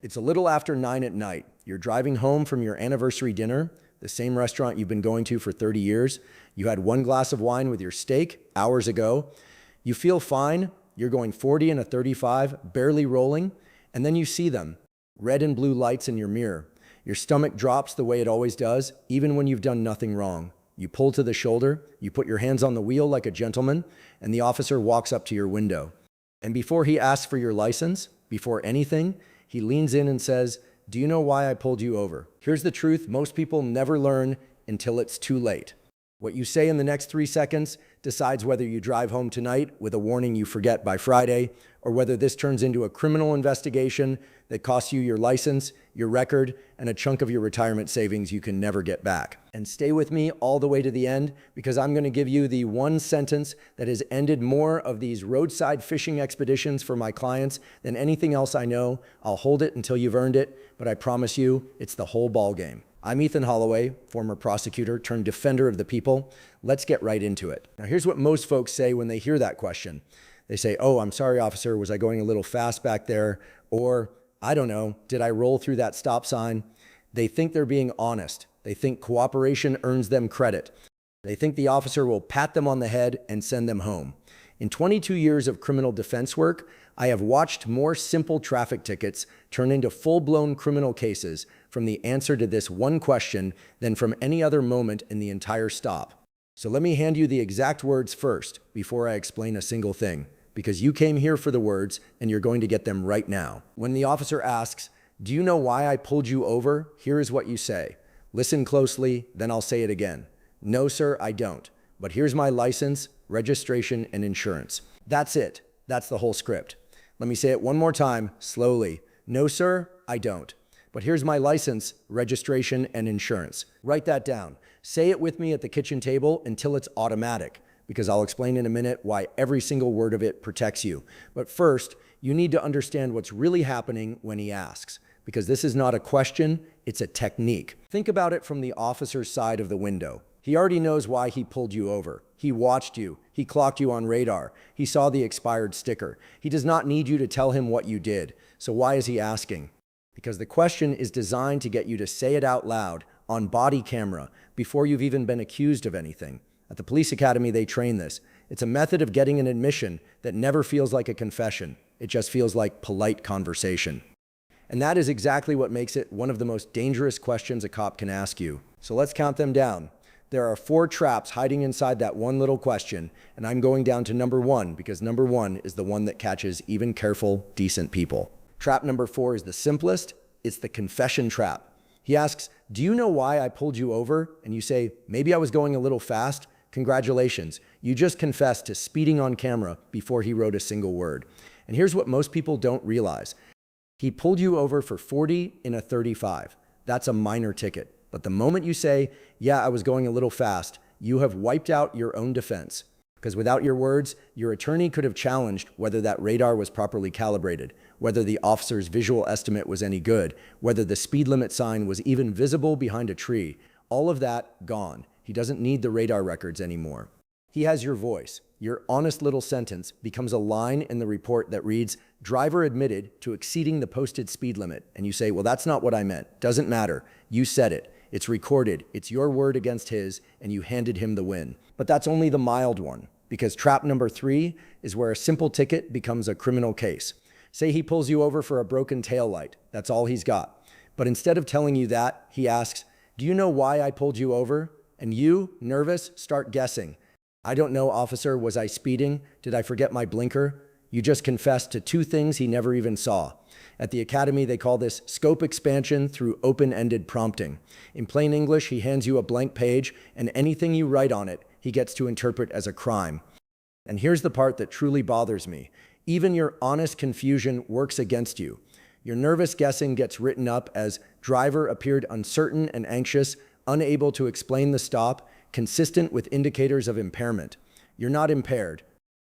It's a little after 9 at night. You're driving home from your anniversary dinner, the same restaurant you've been going to for 30 years. You had one glass of wine with your steak hours ago. You feel fine. You're going 40 and a 35, barely rolling. And then you see them, red and blue lights in your mirror. Your stomach drops the way it always does, even when you've done nothing wrong. You pull to the shoulder, you put your hands on the wheel like a gentleman, and the officer walks up to your window. And before he asks for your license, before anything, he leans in and says, "Do you know why I pulled you over?" Here's the truth most people never learn until it's too late. What you say in the next 3 seconds decides whether you drive home tonight with a warning you forget by Friday, or whether this turns into a criminal investigation that costs you your license, your record, and a chunk of your retirement savings you can never get back. And stay with me all the way to the end, because I'm going to give you the one sentence that has ended more of these roadside fishing expeditions for my clients than anything else I know. I'll hold it until you've earned it, but I promise you, it's the whole ball game. I'm Ethan Holloway, former prosecutor turned defender of the people. Let's get right into it. Now, here's what most folks say when they hear that question. They say, "Oh, I'm sorry, officer, was I going a little fast back there?" Or, "I don't know, did I roll through that stop sign?" They think they're being honest. They think cooperation earns them credit. They think the officer will pat them on the head and send them home. In 22 years of criminal defense work, I have watched more simple traffic tickets turn into full-blown criminal cases from the answer to this one question than from any other moment in the entire stop. So let me hand you the exact words first before I explain a single thing, because you came here for the words and you're going to get them right now. When the officer asks, "Do you know why I pulled you over?" here is what you say. Listen closely, then I'll say it again. "No, sir, I don't. But here's my license, registration, and insurance." That's it. That's the whole script. Let me say it one more time, slowly. "No, sir, I don't. But here's my license, registration, and insurance." Write that down. Say it with me at the kitchen table until it's automatic, because I'll explain in a minute why every single word of it protects you. But first, you need to understand what's really happening when he asks, because this is not a question, it's a technique. Think about it from the officer's side of the window. He already knows why he pulled you over. He watched you. He clocked you on radar. He saw the expired sticker. He does not need you to tell him what you did. So why is he asking? Because the question is designed to get you to say it out loud on body camera before you've even been accused of anything. At the police academy, they train this. It's a method of getting an admission that never feels like a confession. It just feels like polite conversation. And that is exactly what makes it one of the most dangerous questions a cop can ask you. So let's count them down. There are 4 traps hiding inside that one little question, and I'm going down to number 1 because number 1 is the one that catches even careful, decent people. Trap number 4 is the simplest. It's the confession trap. He asks, "Do you know why I pulled you over?" And you say, "Maybe I was going a little fast." Congratulations, you just confessed to speeding on camera before he wrote a single word. And here's what most people don't realize. He pulled you over for 40 in a 35. That's a minor ticket. But the moment you say, "Yeah, I was going a little fast," you have wiped out your own defense. Because without your words, your attorney could have challenged whether that radar was properly calibrated, whether the officer's visual estimate was any good, whether the speed limit sign was even visible behind a tree. All of that gone. He doesn't need the radar records anymore. He has your voice. Your honest little sentence becomes a line in the report that reads, "Driver admitted to exceeding the posted speed limit." And you say, "Well, that's not what I meant." Doesn't matter. You said it. It's recorded. It's your word against his, and you handed him the win. But that's only the mild one, because trap number 3 is where a simple ticket becomes a criminal case. Say he pulls you over for a broken taillight. That's all he's got. But instead of telling you that, he asks, "Do you know why I pulled you over?" And you, nervous, start guessing. "I don't know, officer. Was I speeding? Did I forget my blinker?" You just confessed to 2 things he never even saw. At the academy, they call this scope expansion through open-ended prompting. In plain English, he hands you a blank page, and anything you write on it, he gets to interpret as a crime. And here's the part that truly bothers me. Even your honest confusion works against you. Your nervous guessing gets written up as "driver appeared uncertain and anxious, unable to explain the stop, consistent with indicators of impairment." You're not impaired.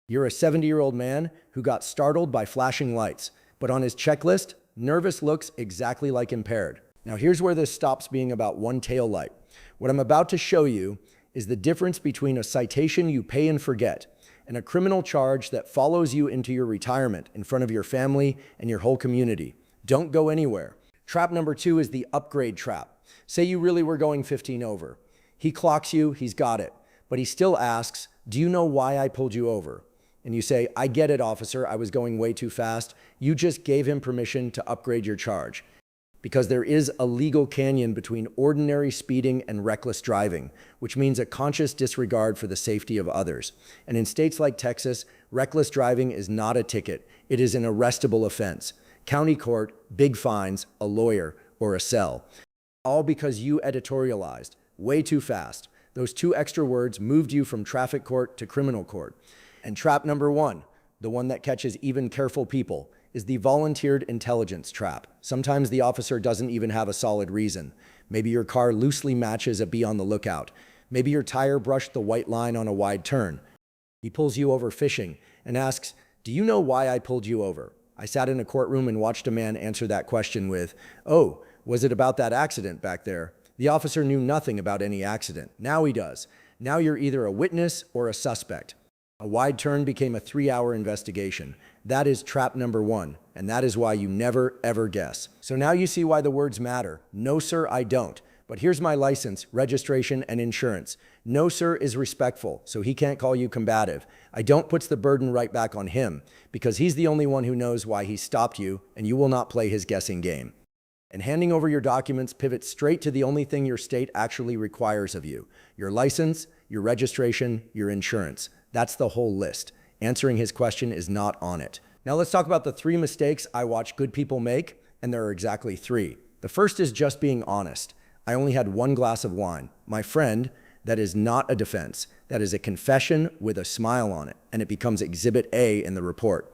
You're a 70-year-old man who got startled by flashing lights. But on his checklist, nervous looks exactly like impaired. Now here's where this stops being about one tail light. What I'm about to show you is the difference between a citation you pay and forget and a criminal charge that follows you into your retirement in front of your family and your whole community. Don't go anywhere. Trap number 2 is the upgrade trap. Say you really were going 15 over. He clocks you, he's got it. But he still asks, do you know why I pulled you over? And you say, I get it, officer, I was going way too fast. You just gave him permission to upgrade your charge. Because there is a legal canyon between ordinary speeding and reckless driving, which means a conscious disregard for the safety of others. And in states like Texas, reckless driving is not a ticket. It is an arrestable offense. County court, big fines, a lawyer, or a cell. All because you editorialized way too fast. Those 2 extra words moved you from traffic court to criminal court. And trap number 1, the one that catches even careful people, is the volunteered intelligence trap. Sometimes the officer doesn't even have a solid reason. Maybe your car loosely matches a be on the lookout. Maybe your tire brushed the white line on a wide turn. He pulls you over fishing and asks, do you know why I pulled you over? I sat in a courtroom and watched a man answer that question with, oh, was it about that accident back there? The officer knew nothing about any accident. Now he does. Now you're either a witness or a suspect. A wide turn became a 3-hour investigation. That is trap number 1, and that is why you never, ever guess. So now you see why the words matter. No, sir, I don't. But here's my license, registration, and insurance. No, sir is respectful, so he can't call you combative. I don't puts the burden right back on him, because he's the only one who knows why he stopped you, and you will not play his guessing game. And handing over your documents pivots straight to the only thing your state actually requires of you. Your license, your registration, your insurance. That's the whole list. Answering his question is not on it. Now let's talk about the 3 mistakes I watch good people make, and there are exactly 3. The first is just being honest. I only had 1 glass of wine. My friend, that is not a defense. That is a confession with a smile on it, and it becomes Exhibit A in the report.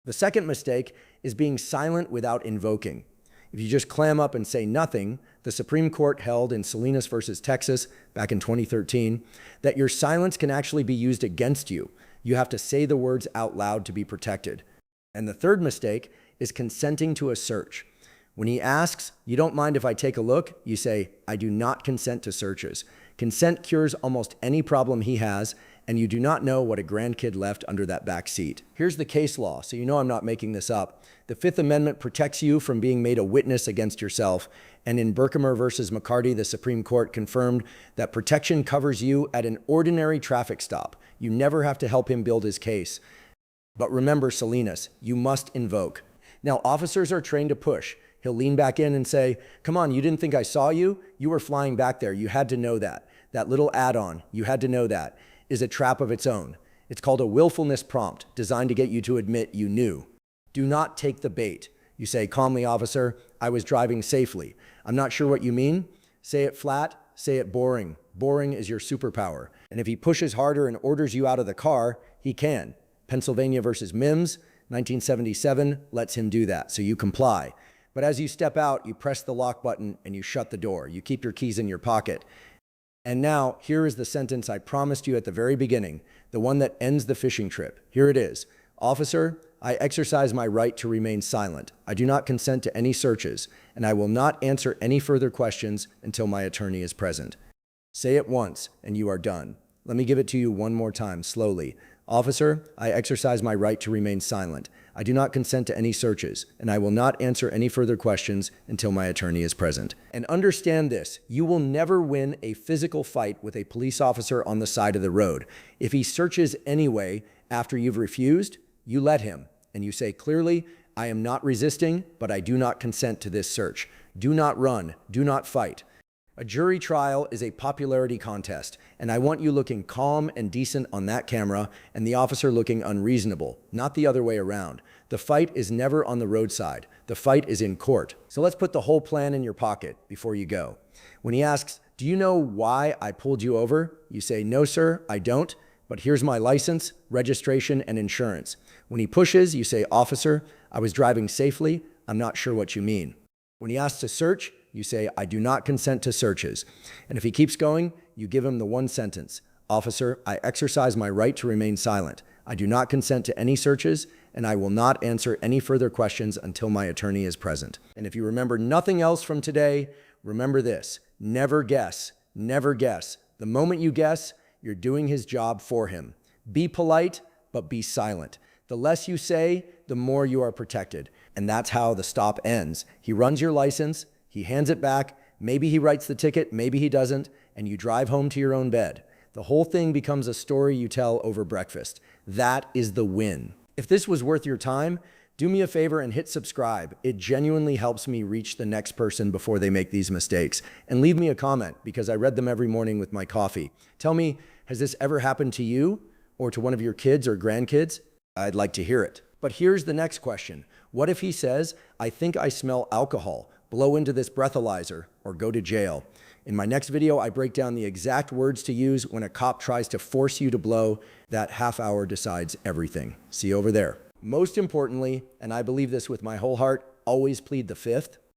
The second mistake is being silent without invoking. If you just clam up and say nothing, the Supreme Court held in Salinas versus Texas back in 2013 that your silence can actually be used against you. You have to say the words out loud to be protected. And the third mistake is consenting to a search. When he asks, you don't mind if I take a look, you say, I do not consent to searches. Consent cures almost any problem he has, and you do not know what a grandkid left under that back seat. Here's the case law, so you know I'm not making this up. The Fifth Amendment protects you from being made a witness against yourself, and in Berkemer versus McCarty, the Supreme Court confirmed that protection covers you at an ordinary traffic stop. You never have to help him build his case. But remember, Salinas, you must invoke. Now, officers are trained to push. He'll lean back in and say, come on, you didn't think I saw you? You were flying back there. You had to know that. That little add-on, you had to know that, is a trap of its own. It's called a willfulness prompt, designed to get you to admit you knew. Do not take the bait. You say, calmly, officer, I was driving safely. I'm not sure what you mean. Say it flat, say it boring. Boring is your superpower. And if he pushes harder and orders you out of the car, he can. Pennsylvania versus Mims, 1977, lets him do that, so you comply. But as you step out, you press the lock button and you shut the door. You keep your keys in your pocket. And now, here is the sentence I promised you at the very beginning, the one that ends the fishing trip. Here it is. Officer, I exercise my right to remain silent. I do not consent to any searches, and I will not answer any further questions until my attorney is present. Say it once, and you are done. Let me give it to you one more time, slowly. Officer, I exercise my right to remain silent. I do not consent to any searches, and I will not answer any further questions until my attorney is present. And understand this, you will never win a physical fight with a police officer on the side of the road. If he searches anyway after you've refused, you let him, and you say clearly, I am not resisting, but I do not consent to this search. Do not run, do not fight. A jury trial is a popularity contest, and I want you looking calm and decent on that camera and the officer looking unreasonable, not the other way around. The fight is never on the roadside. The fight is in court. So let's put the whole plan in your pocket before you go. When he asks, do you know why I pulled you over? You say, no, sir, I don't, but here's my license, registration, and insurance. When he pushes, you say, officer, I was driving safely. I'm not sure what you mean. When he asks to search, you say, I do not consent to searches. And if he keeps going, you give him the one sentence. Officer, I exercise my right to remain silent. I do not consent to any searches, and I will not answer any further questions until my attorney is present. And if you remember nothing else from today, remember this. Never guess. Never guess. The moment you guess, you're doing his job for him. Be polite, but be silent. The less you say, the more you are protected. And that's how the stop ends. He runs your license, he hands it back, maybe he writes the ticket, maybe he doesn't, and you drive home to your own bed. The whole thing becomes a story you tell over breakfast. That is the win. If this was worth your time, do me a favor and hit subscribe. It genuinely helps me reach the next person before they make these mistakes. And leave me a comment because I read them every morning with my coffee. Tell me, has this ever happened to you or to one of your kids or grandkids? I'd like to hear it. But here's the next question. What if he says, I think I smell alcohol, blow into this breathalyzer, or go to jail? In my next video, I break down the exact words to use when a cop tries to force you to blow. That half hour decides everything. See you over there. Most importantly, and I believe this with my whole heart, always plead the fifth.